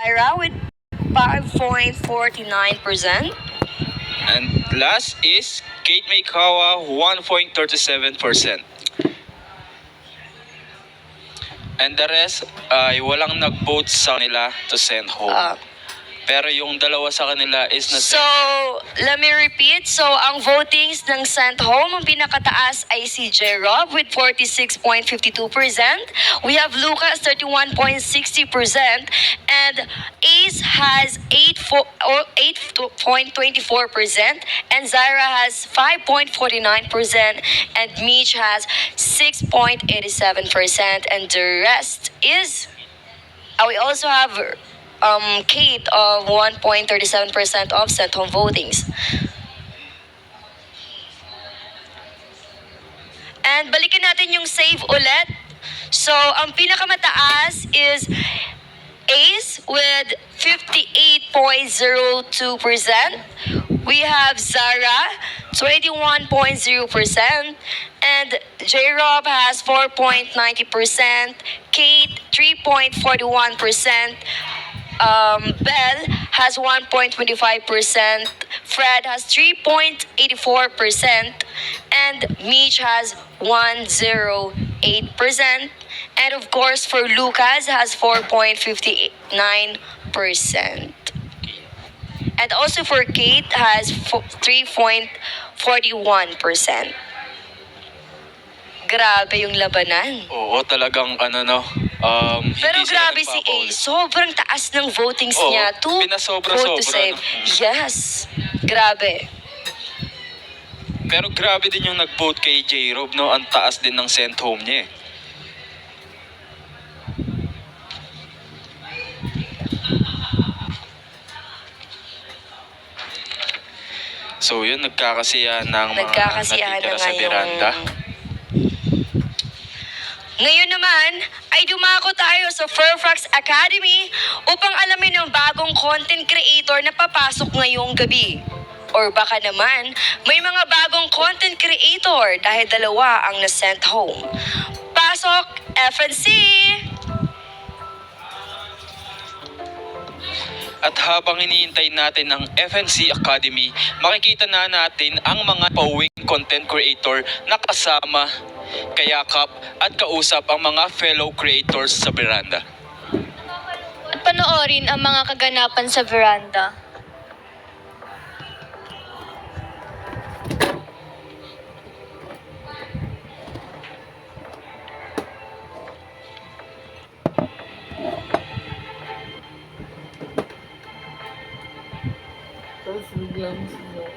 Ira with 5.49%. And last is Kate Maykawa, 1.37%. And the rest ay walang nag-vote sa kanila to send home. Pero yung dalawa sa kanila is na So, let me repeat. So, ang votings ng sent home, ang pinakataas ay si J. Rob with 46.52%. We have Lucas, 31.60%. And Ace has 8.24%. And Zyra has 5.49%. And Mitch has 6.87%. And the rest is... we also have Kate of 1.37% of sent home votings. And balikan natin yung save ulit. So, ang pinakamataas is Ace with 58.02%. We have Zara, 21.0%. And J-Rob has 4.90%. Kate, 3.41%. Bell has 1.25%. Fred has 3.84%. And Mitch has 1.08%. And of course, for Lucas has 4.59%. And also for Kate has 3.41%. Grabe yung labanan. Oo, talagang Pero hindi sila grabe si nagpapaulit. Ace. Sobrang taas ng votings Oo, niya. pinasobra-sobra, Vote to save. no? Yes. Grabe. Pero grabe din yung nag-vote kay J-Rob, no? Ang taas din ng sent home niya eh. So yun, nagkakasiyahan ng mga Nagkakasiyahan natitira na sa nga veranda. Ngayon naman, ay dumako tayo sa Fairfax Academy upang alamin ang bagong content creator na papasok ngayong gabi. Or baka naman, may mga bagong content creator dahil dalawa ang na-sent home. Pasok, FNC! At habang iniintay natin ang FNC Academy, makikita na natin ang mga pauwing content creator na kasama, kayakap at kausap ang mga fellow creators sa veranda. At panoorin ang mga kaganapan sa veranda. Tapos biglang sila.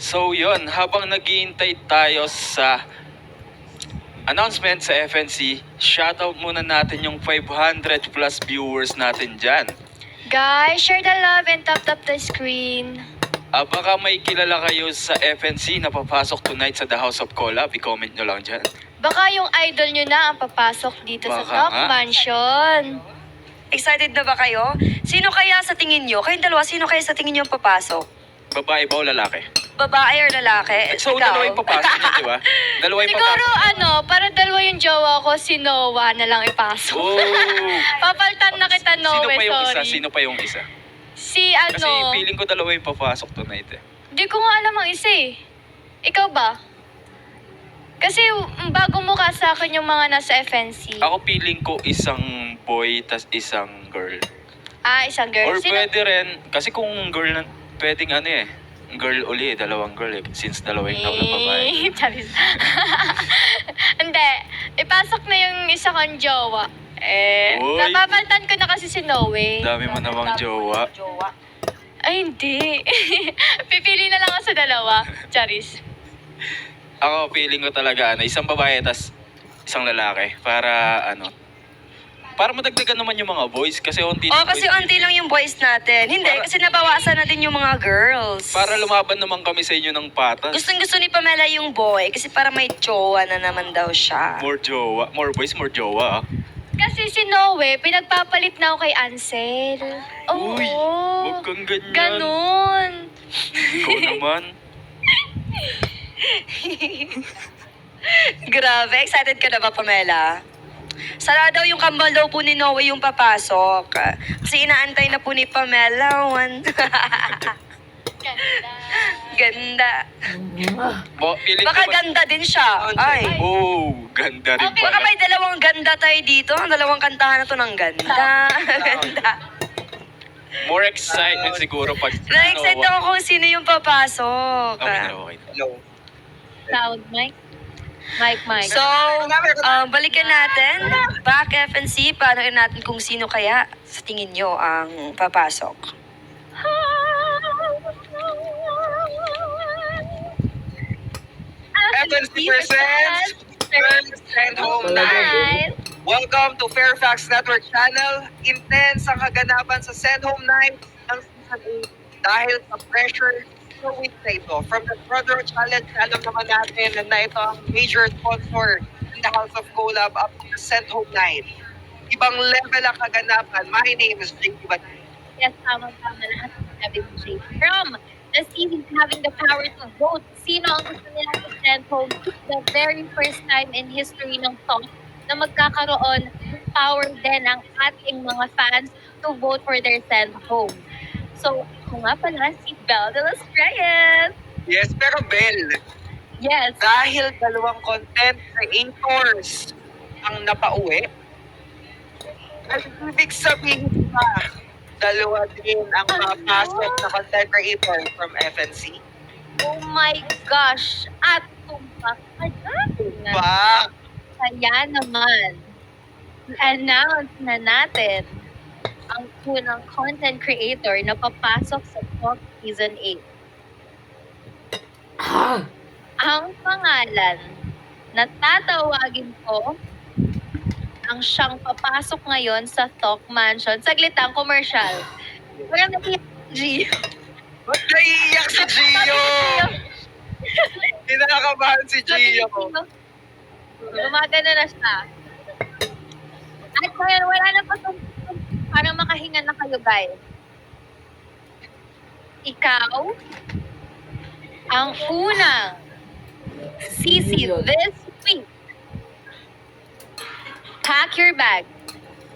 So yun, habang naghihintay tayo sa announcement sa FNC, shoutout muna natin yung 500 plus viewers natin dyan. Guys, share the love and tap the screen. Baka may kilala kayo sa FNC na papasok tonight sa The House of Collab. I-comment nyo lang dyan. Baka yung idol nyo na ang papasok dito sa Baka Top nga. Mansion. Excited na ba kayo? Sino kaya sa tingin nyo? Kayong dalawa, sino kaya sa tingin nyo papasok? Babae ba o lalaki? Babae or lalaki? So, Ikaw? dalawa yung papasok niya, di ba? Dalawa yung Siguro papasok. para dalawa yung jowa ko, si Noah na lang ipasok. Oh! Papalitan na kita, Sino Noah, pa yung isa? sorry. Sino pa yung isa? Si Kasi feeling ko dalawa yung papasok tonight eh. Di ko nga alam ang isa eh. Ikaw ba? Kasi bago mo ka sa akin yung mga nasa FNC. Ako feeling ko isang boy tas isang girl. Isang girl. Or pwede rin, kasi kung girl na, pwedeng ano eh, girl uli eh, dalawang girl eh, since dalawa yung tawag ng babae. Charis. Hindi. Ipasok na yung isa kong jowa. Uy. Napapalitan ko na kasi si Noe. Dami mo namang jowa. Ay, hindi. Pipili na lang ako sa dalawa. Charis. Ako feeling ko talaga isang babae tas isang lalaki para para madagdagan naman yung mga boys kasi onti Oh, lang kasi boys onti dito. lang yung boys natin. Hindi, kasi nabawasan na din yung mga girls. Para lumaban naman kami sa inyo ng patas. Gustong gusto ni Pamela yung boy kasi para may jowa na naman daw siya. More jowa. More boys, more jowa. Kasi si Noe, pinagpapalit na ako kay Ansel. Oo. Uy, huwag kang ganyan. Ganon. Ikaw naman. Grabe, excited ka na ba, Pamela? Sara daw yung kambal daw po ni Noe yung papasok. Kasi inaantay na po ni Pamela. Ganda. Feeling Baka ko ganda din siya. Ay. Oh, ganda rin Okay, Baka pala. may dalawang ganda tayo dito. Ang dalawang kantahan na to ng ganda. Ganda. More excitement siguro pag Na-excite ako kung sino yung papasok. Okay na, okay na. Hello. Sound mic. Mic. So, balikan natin. Back FNC, paano natin kung sino kaya sa tingin nyo ang papasok? FNC presents Girls Send Home Night. Welcome to Fairfax Network Channel. Intense ang kaganapan sa Send Home Night ng Season 8 dahil sa pressure sa week na ito. From the Brother Challenge, alam naman natin na ito ang major sponsor in the House of Collab up to the Send Home Night. Ibang level ang kaganapan. My name is JP Batista. Yes, tama-tama lahat ng sabi mo, Jay. From the season having the power to vote, sino ang gusto nila to send home the very first time in history ng talk na magkakaroon ng power din ang ating mga fans to vote for their send home. So, ako nga pala si Belle de los Reyes. Yes, pero Bel, Yes. dahil dalawang content creators ang napauwi, at ibig sabihin pa, dalawa din ang papasok na content creator from FNC. Oh my gosh. At tumpak na. Ba? Kaya naman, i-announce na natin ang unang content creator na papasok sa Talk Season 8. Ang pangalan na tatawagin ko ang siyang papasok ngayon sa Talk Mansion. Saglit ang commercial. Parang naiyak si Gio. Ba't naiiyak si Gio? Kinakabahan si Gio. Gumagana na siya. At ngayon, wala na pa para makahinga na kayo, guys. Ikaw ang unang sisi this week. Pack your bag.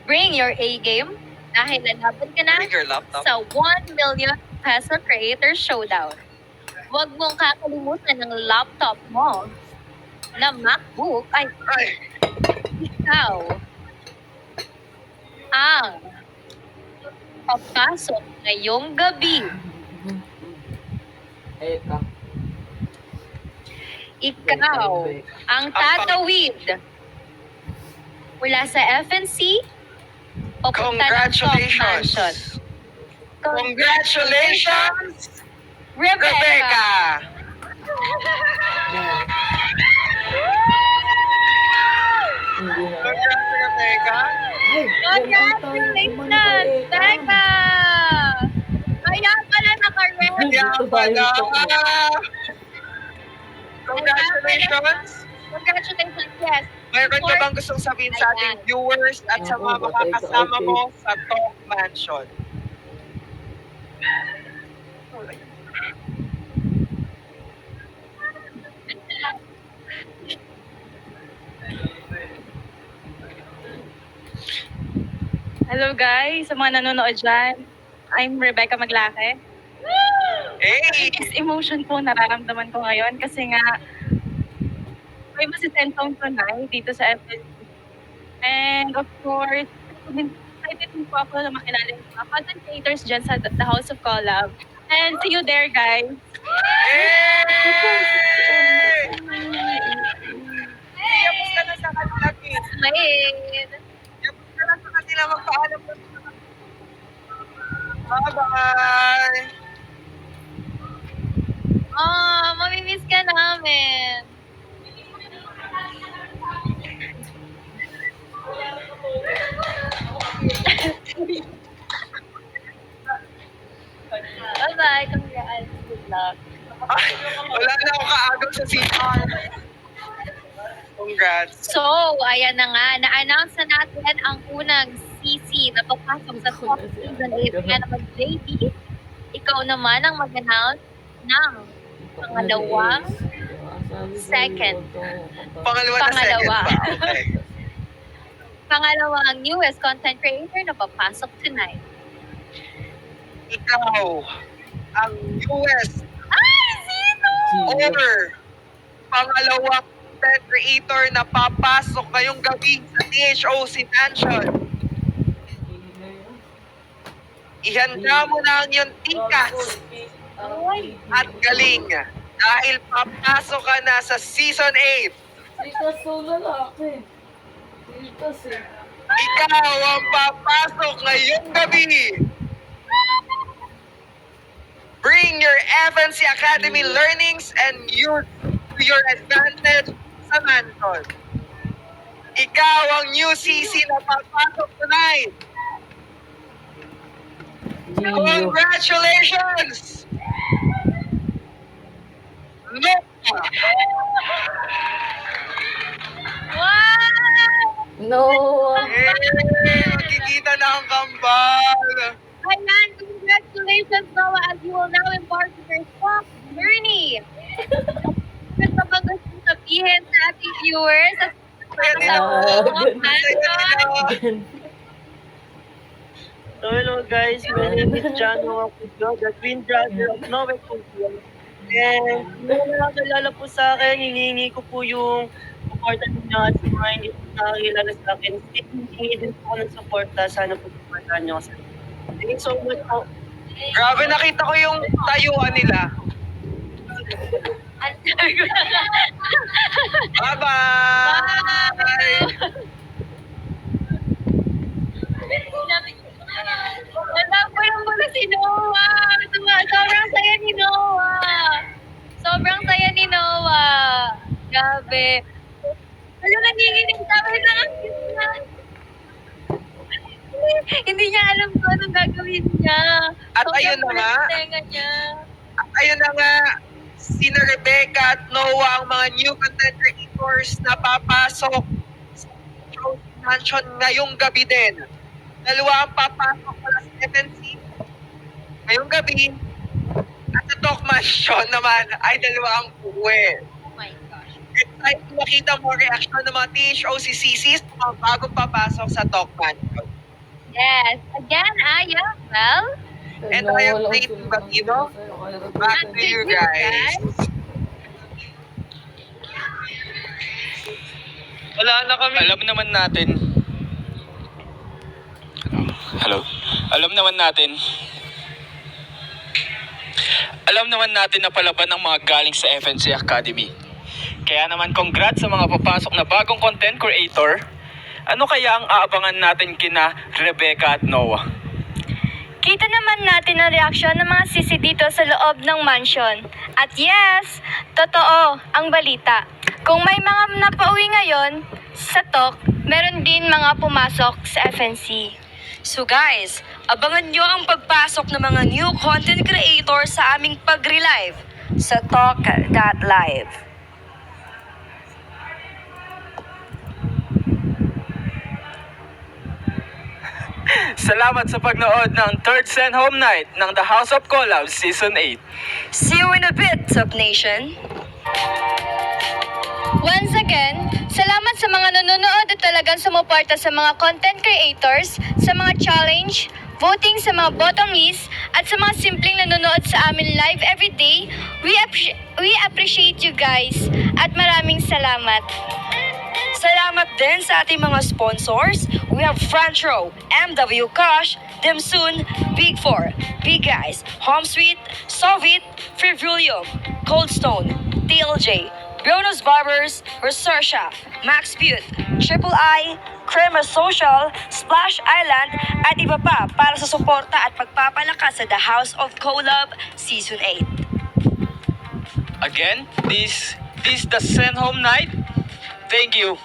Bring your A-game dahil lalaban ka na Bring your laptop. sa 1 million peso creator showdown. Huwag mong kakalimutan ng laptop mo na MacBook ay Ay, ikaw ang papasok ngayong gabi. Ikaw ang tatawid mula sa FNC papunta ng Talk Mansion. congratulations! Congratulations, Rebecca! Rebecca! Congrats, Rebecca! Congratulations, Becca! Kaya pala naka-red. Kaya Wala! Congratulations! Congratulations, yes. Mayroon ka bang gustong sabihin sa ating viewers at sa mga makakasama mo sa Talk Mansion? Hello guys, sa mga nanonood dyan. I'm Rebecca Maglake. Hey! Mixed emotion po nararamdaman ko ngayon kasi nga may masisentong tunay dito sa FLC. And of course, excited din po ako na makilala yung mga content creators dyan sa The House of Collab. And see you there guys. Hey! Kamusta na sa kanila, Miss? Smile. Kamusta na sa kanila magpaalam na sila? Bye-bye! Oh, mamimiss ka namin. Bye-bye. Congrats. Good luck. Ay, wala na akong kaagam sa CR. Congrats. So, ayan na nga. Na-announce na natin ang unang CC na papasok sa top season 8. Kaya naman, JD, ikaw naman ang mag-announce ng pangalawang second. Pangalawa na second Pangalawa. ba? Okay. Pangalawang newest content creator na papasok tonight. Ikaw, ang newest Ay, sino? or pangalawang content creator na papasok ngayong gabi sa THOC Mansion. Ihanda mo na ang iyong tikas at galing dahil papasok ka na sa Season 8. Tikas so lalaki. Tikas eh. Ikaw ang papasok ngayong gabi. Bring your FNC Academy learnings and use to your advantage sa Mansion. Ikaw ang new CC na papasok tonight. Gio. Congratulations! Noah! Wow! No. Magkikita na ang kambal. Ayan, congratulations, Noah, as you will now embark on your top journey. Ano pa bang gusto mong sabihin sa ating viewers? At So hello guys, my name is John Wakudyo, the twin brother of Noe Kudyo. And kung nakakilala po sa akin, hinihingi ko po yung suporta ninyo at sa mga hindi po nakakilala sa akin. Hinihingi din po ako ng suporta, sana po suportahan nyo kasi. Thank you so much po. Grabe, nakita ko yung tayuan nila. Bye-bye! Wala po yung mula si Noah. Sobrang saya ni Noah. Sobrang saya ni Noah. Grabe. Ano nanginginig sabi na hindi niya alam kung anong gagawin niya. At Sobrang ayun na kulit nga. ng tenga niya. Ayun na nga, sina Rebecca at Noah ang mga new content creators na papasok sa THOC Mansion ngayong gabi din. Dalawa ang papasok pala sa FNC ngayong gabi at sa Talk Mansion naman ay dalawa ang uwi. Oh my gosh. Excited makita mo reaction ng mga THOC CCs na mga bagong papasok sa Talk Mansion. Yes. Again, Aya, well, And I am Clayton Batino. Back to you guys. Wala na kami. Alam naman natin. Hello. Alam naman natin na palaban ng mga galing sa FNC Academy. Kaya naman congrats sa mga papasok na bagong content creator. Ano kaya ang aabangan natin kina Rebecca at Noah? Kita naman natin ang reaksyon ng mga sisi dito sa loob ng mansion. At yes, totoo ang balita. Kung may mga napauwi ngayon sa talk, meron din mga pumasok sa FNC. So guys, abangan nyo ang pagpasok ng mga new content creator sa aming pag-relive sa Talk.Live. Salamat sa pagnood ng third Send Home Night ng The House of Collabs Season 8. See you in a bit, Top Nation! Once again, salamat sa mga nanonood at talagang sumuporta sa mga content creators, sa mga challenge, voting sa mga bottom list, at sa mga simpleng nanonood sa amin live everyday. We appreciate you guys at maraming salamat. Salamat din sa ating mga sponsors. We have Front Row, MW Cash, Demsoon, Big 4, Big Guys, Home Sweet, Soviet, Frivolium, Coldstone, TLJ, Bruno's Barbers, Researcha, Max Butte, Triple I, Crema Social, Splash Island, at iba pa para sa suporta at pagpapalakas sa The House of Collab Season 8. Again, this is the Send Home Night. Thank you.